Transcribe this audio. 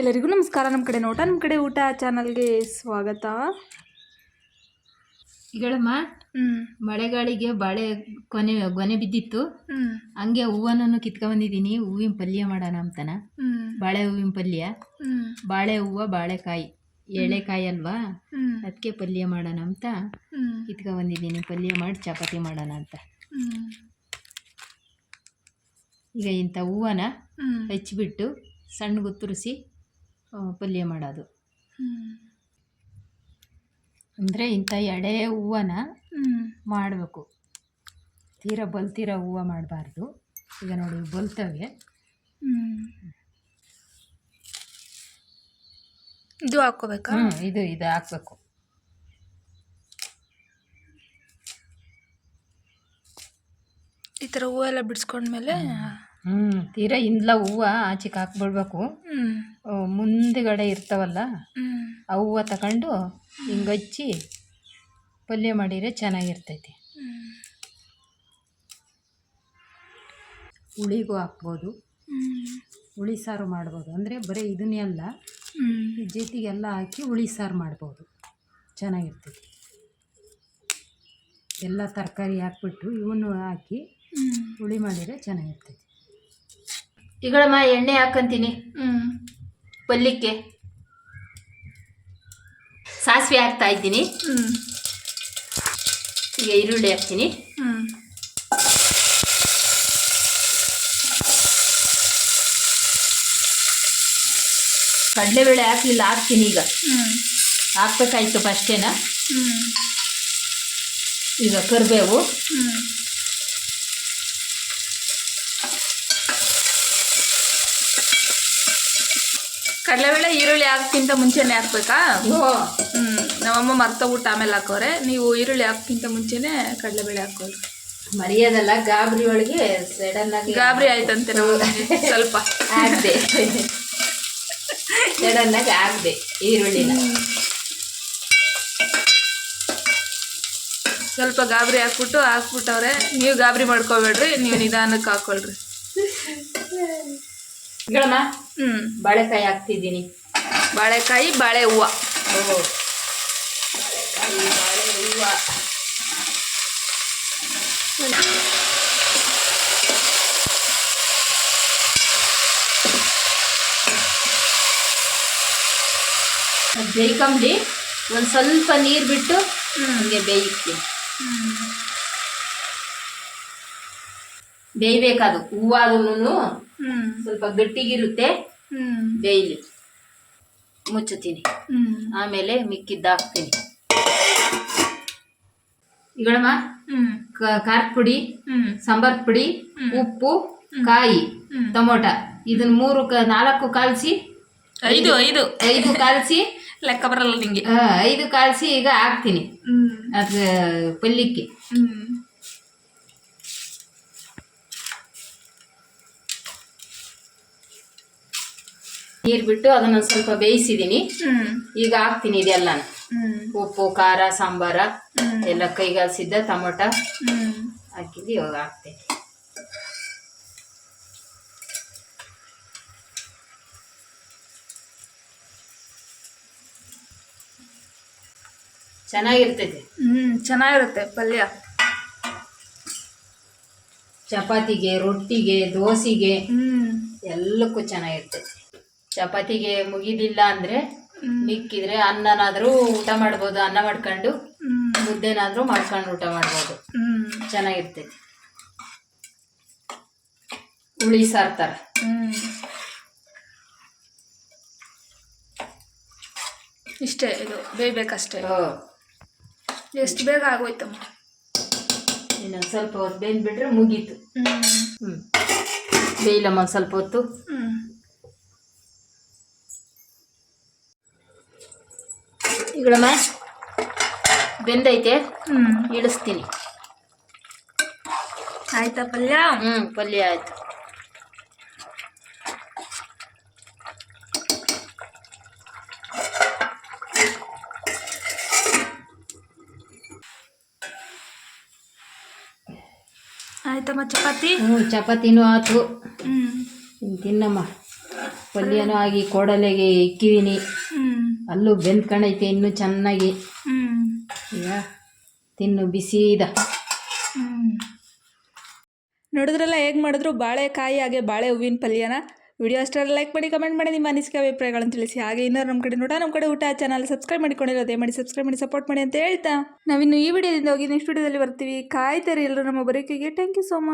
ಎಲ್ಲರಿಗೂ ನಮಸ್ಕಾರ. ನಮ್ಮ ಕಡೆ ನೋಟ ನಮ್ಮ ಕಡೆ ಊಟ ಚಾನಲ್ಗೆ ಸ್ವಾಗತ. ಈಗಳಮ್ಮ ಮಳೆಗಾಳಿಗೆ ಬಾಳೆ ಗೊನೆ ಬಿದ್ದಿತ್ತು. ಹಂಗೆ ಹೂವನನ್ನು ಕಿತ್ಕೊಂಡ್ಬಂದಿದ್ದೀನಿ. ಹೂವಿನ ಪಲ್ಯ ಮಾಡೋಣ ಅಂತನ. ಬಾಳೆ ಹೂವಿನ ಪಲ್ಯ, ಬಾಳೆ ಹೂವು ಬಾಳೆಕಾಯಿ ಎಳೆಕಾಯಿ ಅಲ್ವಾ, ಅದಕ್ಕೆ ಪಲ್ಯ ಮಾಡೋಣ ಅಂತ ಕಿತ್ಕೊಂಡ್ಬಂದಿದ್ದೀನಿ. ಪಲ್ಯ ಮಾಡಿ ಚಪಾತಿ ಮಾಡೋಣ ಅಂತ. ಈಗ ಇಂಥ ಹೂವನ ಹಚ್ಚಿಬಿಟ್ಟು ಸಣ್ಣ ಗುತ್ತುರಿಸಿ ಪಲ್ಯ ಮಾಡೋದು. ಅಂದರೆ ಇಂಥ ಎಳೆ ಹೂವನ ಮಾಡಬೇಕು. ತೀರಾ ಬಲ್ತಿರೋ ಹೂವು ಮಾಡಬಾರ್ದು. ಈಗ ನೋಡಿ ಬಲ್ತವೆ. ಇದು ಹಾಕ್ಕೋಬೇಕಾ? ಇದು ಹಾಕಬೇಕು. ಈ ಥರ ಹೂವೆಲ್ಲ ಬಿಡಿಸ್ಕೊಂಡ್ಮೇಲೆ ತೀರಾ ಇಂದ್ಲ ಹೂವು ಆಚೆಗೆ ಹಾಕ್ಬಿಡ್ಬೇಕು. ಮುಂದೆಗಡೆ ಇರ್ತಾವಲ್ಲ ಆ ಹೂವು ತಗೊಂಡು ಹಿಂಗೆ ಹಚ್ಚಿ ಪಲ್ಯ ಮಾಡಿದರೆ ಚೆನ್ನಾಗಿರ್ತೈತಿ. ಹುಳಿಗೂ ಹಾಕ್ಬೋದು, ಹುಳಿ ಸಾರು ಮಾಡ್ಬೋದು. ಅಂದರೆ ಬರೀ ಇದನ್ನೇ ಅಲ್ಲ, ಜೊತೆಗೆಲ್ಲ ಹಾಕಿ ಹುಳಿ ಸಾರು ಮಾಡ್ಬೋದು, ಚೆನ್ನಾಗಿರ್ತೈತಿ. ಎಲ್ಲ ತರಕಾರಿ ಹಾಕ್ಬಿಟ್ಟು ಇವನು ಹಾಕಿ ಹುಳಿ ಮಾಡಿದರೆ ಚೆನ್ನಾಗಿರ್ತೈತಿ. ಈಗಳಮ್ಮ ಎಣ್ಣೆ ಹಾಕಂತೀನಿ ಪಲ್ಯಕ್ಕೆ. ಸಾಸಿವೆ ಹಾಕ್ತಾ ಇದ್ದೀನಿ. ಈಗ ಈರುಳ್ಳಿ ಹಾಕ್ತೀನಿ. ಕಡಲೆಬೇಳೆ ಹಾಕಲಿಲ್ಲ, ಹಾಕ್ತೀನಿ. ಈಗ ಹಾಕ್ಬೇಕಾಯ್ತು ಫಸ್ಟೇನ. ಈಗ ಕರಿಬೇವು, ಕಡಲೆಬೇಳೆ ಈರುಳ್ಳಿ ಹಾಕ್ಕಿಂತ ಮುಂಚೆನೇ ಹಾಕ್ಬೇಕಾ? ನಮ್ಮಮ್ಮ ಮರ್ತೋಗ್ಬಿಟ್ಟು ಆಮೇಲೆ ಹಾಕೋರೆ. ನೀವು ಈರುಳ್ಳಿ ಹಾಕ್ಕಿಂತ ಮುಂಚೆನೆ ಕಡಲೆಬೇಳೆ ಹಾಕೋರಿ. ಮರಿಯೋದಲ್ಲ, ಗಾಬರಿ ಒಳಗೆ ಸಡನ್ ಆಗಿ ಗಾಬರಿ ಆಯ್ತಂತೆ ನಾವು ಸ್ವಲ್ಪ ಹಾಕ್ದೆ. ಸಡನ್ ಆಗಿ ಹಾಕ್ದೆ ಈರುಳ್ಳಿನ. ಸ್ವಲ್ಪ ಗಾಬರಿ ಹಾಕ್ಬಿಟ್ಟವ್ರೆ. ನೀವು ಗಾಬರಿ ಮಾಡ್ಕೋಬೇಡ್ರಿ, ನೀವು ನಿಧಾನಕ್ಕೆ ಹಾಕೊಳ್ರಿ. ಈಗಳಮ್ಮ ಬಾಳೆಕಾಯಿ ಹಾಕ್ತಿದ್ದೀನಿ. ಬಾಳೆಕಾಯಿ, ಬಾಳೆ ಹೂವು. ಬಾಳೆ ಹೂವು ಬೇಯ್ಕೊಂಬಿಡಿ. ಒಂದು ಸ್ವಲ್ಪ ನೀರು ಬಿಟ್ಟು ಹಂಗೆ ಬೇಯಿಸ್ತೀನಿ. ಬೇಯ್ಬೇಕದು. ಹೂವಾದೂ ಸ್ವಲ್ಪ ಗಟ್ಟಿಗಿರುತ್ತೆ. ಬೇಯಲಿ, ಮುಚ್ಚುತ್ತೀನಿ. ಆಮೇಲೆ ಮಿಕ್ಕಿದ್ದು ಹಾಕ್ತೀನಿ. ಈಗಳಮ್ಮ ಖಾರದ ಪುಡಿ, ಸಾಂಬಾರ್ ಪುಡಿ, ಉಪ್ಪು, ಕಾಯಿ, ಟೊಮೊಟ ಇದನ್ನ 4 ಕಾಲ್ಸಿ, 5 ಕಾಲ್ಸಿ, ಲೆಕ್ಕ ಬರಲ್ಲ ನಿಂಗೆ. 5 ಕಾಲ್ಸಿ ಈಗ ಹಾಕ್ತೀನಿ ಅದು ಪಲ್ಯಕ್ಕೆ. ನೀರು ಬಿಟ್ಟು ಅದನ್ನ ಸ್ವಲ್ಪ ಬೇಯಿಸಿದ್ದೀನಿ. ಈಗ ಹಾಕ್ತೀನಿ ಇದೆಲ್ಲ. ಉಪ್ಪು, ಖಾರ, ಸಾಂಬಾರ ಎಲ್ಲ ಕೈಗಾಲ್ಸಿದ್ದ ಟೊಮೊಟ ಹಾಕಿದ್ದು ಇವಾಗ ಹಾಕ್ತೀನಿ. ಚೆನ್ನಾಗಿರ್ತೈತೆ. ಚೆನ್ನಾಗಿರುತ್ತೆ ಪಲ್ಯ. ಚಪಾತಿಗೆ, ರೊಟ್ಟಿಗೆ, ದೋಸೆಗೆ ಎಲ್ಲಕ್ಕೂ ಚೆನ್ನಾಗಿರ್ತೈತೆ. ಚಪಾತಿಗೆ ಮುಗಿದಿಲ್ಲ ಅಂದರೆ ಮಿಕ್ಕಿದ್ರೆ ಅನ್ನನಾದರೂ ಊಟ ಮಾಡ್ಬೋದು. ಅನ್ನ ಮಾಡ್ಕೊಂಡು ಮುದ್ದೆನಾದರೂ ಮಾಡ್ಕೊಂಡು ಊಟ ಮಾಡ್ಬೋದು, ಚೆನ್ನಾಗಿರ್ತೈತಿ. ಹುಳಿ ಸಾರು ಥರ. ಇಷ್ಟೇ, ಇದು ಬೇಯಬೇಕಷ್ಟೇ. ಎಷ್ಟು ಬೇಗ ಆಗೋಯ್ತಮ್ಮ. ಇನ್ನೊಂದು ಸ್ವಲ್ಪ ಹೊತ್ತು ಬೇಯ್ಬಿಟ್ರೆ ಮುಗೀತು. ಬೇಯಿಲಮ್ಮ ಒಂದು ಸ್ವಲ್ಪ ಹೊತ್ತು. ಈಗಳಮ್ಮ ಬೆಂದೈತೆ, ಇಳಿಸ್ತೀನಿ. ಆಯ್ತಾ ಪಲ್ಯ? ಪಲ್ಯ ಆಯ್ತು. ಆಯ್ತಮ್ಮ ಚಪಾತಿ? ಚಪಾತಿನೂ ಆಯ್ತು. ತಿನ್ನಮ್ಮ. ಪಲ್ಯನೂ ಆಗಿ ಕೋಡಲೆಗೆ ಇಕ್ಕಿದೀನಿ, ಅಲ್ಲೂ ಬೆಂದ್ಕೊಂಡೈತೆ ಇನ್ನೂ ಚೆನ್ನಾಗಿ. ಈಗ ತಿನ್ನು ಬಿಸಿದ. ನೋಡಿದ್ರಲ್ಲ ಹೇಗೆ ಮಾಡಿದ್ರು ಬಾಳೆಕಾಯಿ ಹಾಗೆ ಬಾಳೆ ಹೂವಿನ ಪಲ್ಯನ. ವಿಡಿಯೋ ಅಷ್ಟರಲ್ಲಿ ಲೈಕ್ ಮಾಡಿ, ಕಮೆಂಟ್ ಮಾಡಿ, ನಿಮ್ಮ ಅನಿಸಿಕೆ ಅಭಿಪ್ರಾಯಗಳನ್ನು ತಿಳಿಸಿ. ಹಾಗೆ ಇನ್ನೂ ನಮ್ಮ ಕಡೆ ಊಟ ಚಾನಲ್ ಸಬ್ಸ್ಕ್ರೈಬ್ ಮಾಡಿಕೊಂಡಿರೋದೇ ಮಾಡಿ, ಸಬ್ಸ್ಕ್ರೈಬ್ ಮಾಡಿ, ಸಪೋರ್ಟ್ ಮಾಡಿ ಅಂತ ಹೇಳ್ತಾ ನಾವಿನ್ನು ಈ ವಿಡಿಯೋದಿಂದ ಹೋಗಿ ನೆಕ್ಸ್ಟ್ ವಿಡಿಯೋದಲ್ಲಿ ಬರ್ತೀವಿ. ಕಾಯ್ತಾರೆ ಎಲ್ಲರೂ ನಮ್ಮ ಬರೋಕೆಗೆ. Thank you so much.